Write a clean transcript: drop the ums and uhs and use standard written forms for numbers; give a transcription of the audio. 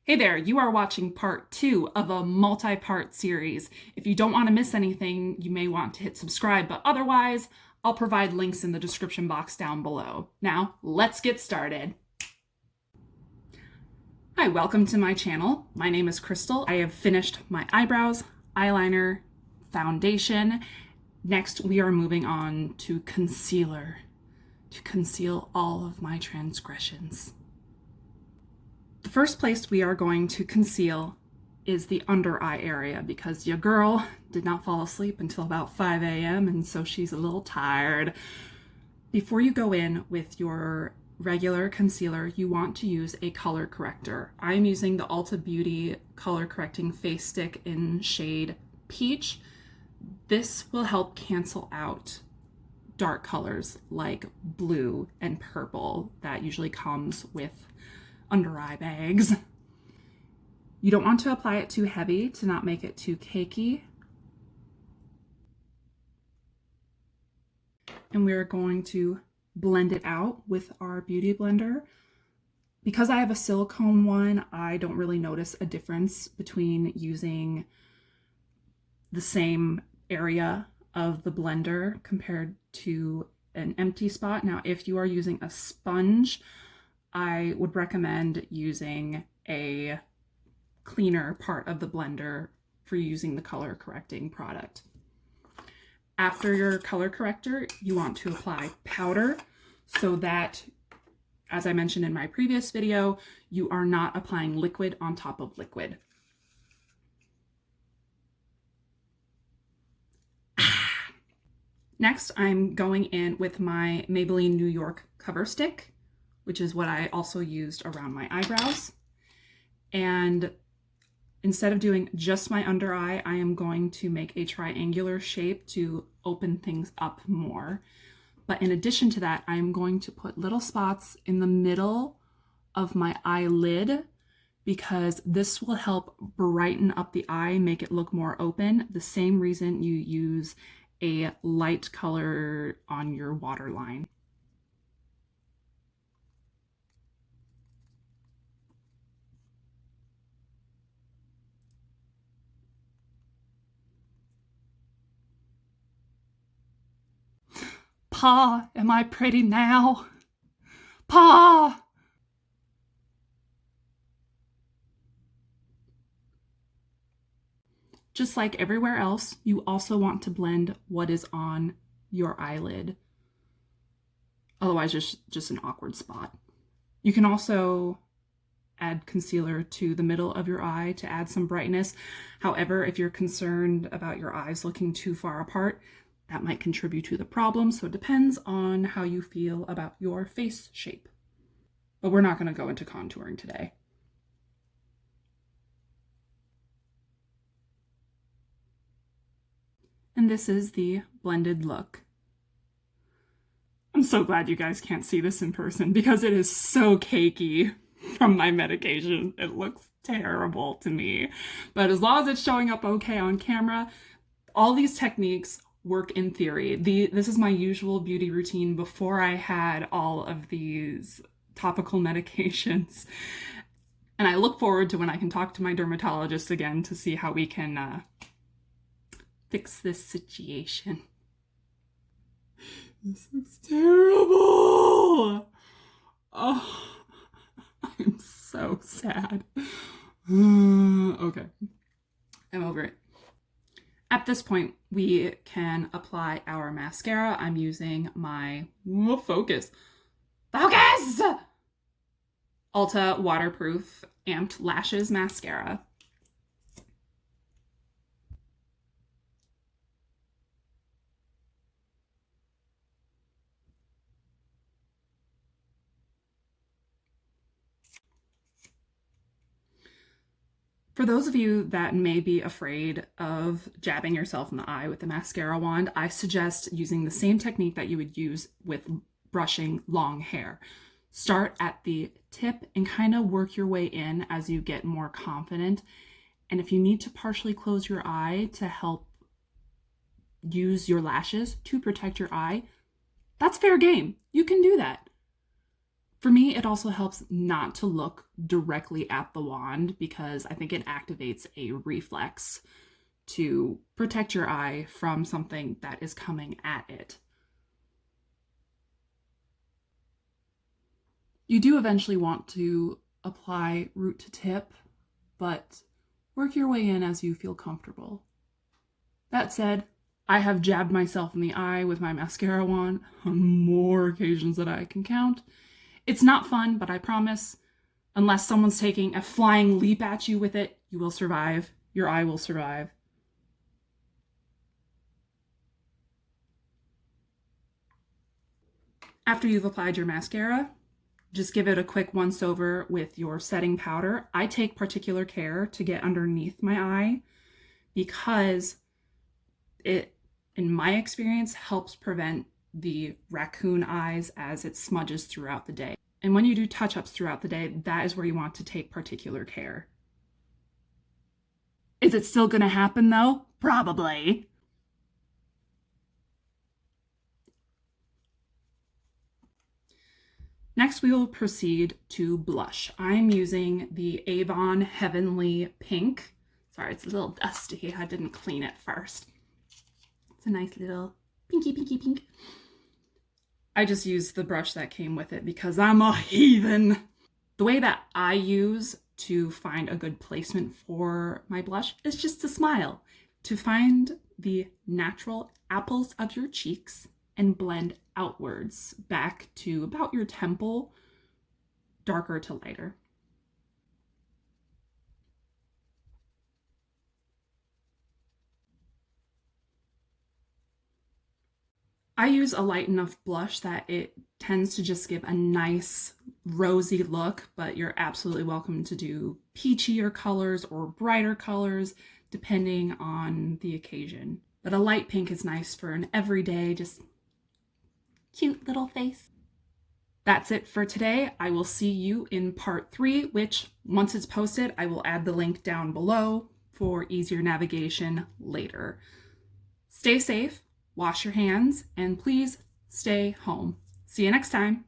Hey there, you are watching part 2 of a multi-part series. If you don't want to miss anything, you may want to hit subscribe, but otherwise, I'll provide links in the description box down below. Now, let's get started. Hi, welcome to my channel. My name is Crystal. I have finished my eyebrows, eyeliner, foundation. Next, we are moving on to concealer to conceal all of my transgressions. The first place we are going to conceal is the under eye area because your girl did not fall asleep until about 5 a.m. and so she's a little tired. Before you go in with your regular concealer, you want to use a color corrector. I'm using the Ulta Beauty color correcting face stick in shade Peach. This will help cancel out dark colors like blue and purple that usually comes with under eye bags. You don't want to apply it too heavy to not make it too cakey. And we're going to blend it out with our beauty blender. Because I have a silicone one, I don't really notice a difference between using the same area of the blender compared to an empty spot. Now, if you are using a sponge, I would recommend using a cleaner part of the blender for using the color correcting product. After your color corrector, you want to apply powder so that, as I mentioned in my previous video, you are not applying liquid on top of liquid. Next, I'm going in with my Maybelline New York cover stick, which is what I also used around my eyebrows. And instead of doing just my under eye, I am going to make a triangular shape to open things up more. But in addition to that, I'm going to put little spots in the middle of my eyelid because this will help brighten up the eye, make it look more open. The same reason you use a light color on your waterline. Pa, am I pretty now? Pa! Just like everywhere else, you also want to blend what is on your eyelid. Otherwise, just an awkward spot. You can also add concealer to the middle of your eye to add some brightness. However, if you're concerned about your eyes looking too far apart, that might contribute to the problem, so it depends on how you feel about your face shape. But we're not going to go into contouring today. And this is the blended look. I'm so glad you guys can't see this in person because it is so cakey from my medication. It looks terrible to me. But as long as it's showing up okay on camera, all these techniques work in theory. This is my usual beauty routine before I had all of these topical medications. And I look forward to when I can talk to my dermatologist again to see how we can fix this situation. This looks terrible. Oh, I'm so sad. Okay, I'm over it. At this point, we can apply our mascara. I'm using my Focus Ulta Waterproof Amped Lashes Mascara. For those of you that may be afraid of jabbing yourself in the eye with the mascara wand, I suggest using the same technique that you would use with brushing long hair. Start at the tip and kind of work your way in as you get more confident. And if you need to partially close your eye to help use your lashes to protect your eye, that's fair game. You can do that. For me, it also helps not to look directly at the wand because I think it activates a reflex to protect your eye from something that is coming at it. You do eventually want to apply root to tip, but work your way in as you feel comfortable. That said, I have jabbed myself in the eye with my mascara wand on more occasions than I can count. It's not fun, but I promise, unless someone's taking a flying leap at you with it, you will survive. Your eye will survive. After you've applied your mascara, just give it a quick once over with your setting powder. I take particular care to get underneath my eye because it, in my experience, helps prevent the raccoon eyes as it smudges throughout the day. And when you do touch-ups throughout the day, that is where you want to take particular care. Is it still gonna happen though? Probably. Next, we will proceed to blush. I'm using the Avon Heavenly Pink. Sorry, it's a little dusty. I didn't clean it first. It's a nice little pinky pink. I just used the brush that came with it because I'm a heathen. The way that I use to find a good placement for my blush is just to smile, to find the natural apples of your cheeks and blend outwards back to about your temple, darker to lighter. I use a light enough blush that it tends to just give a nice rosy look, but you're absolutely welcome to do peachier colors or brighter colors depending on the occasion. But a light pink is nice for an everyday, just cute little face. That's it for today. I will see you in part 3, which once it's posted, I will add the link down below for easier navigation later. Stay safe, wash your hands, and please stay home. See you next time.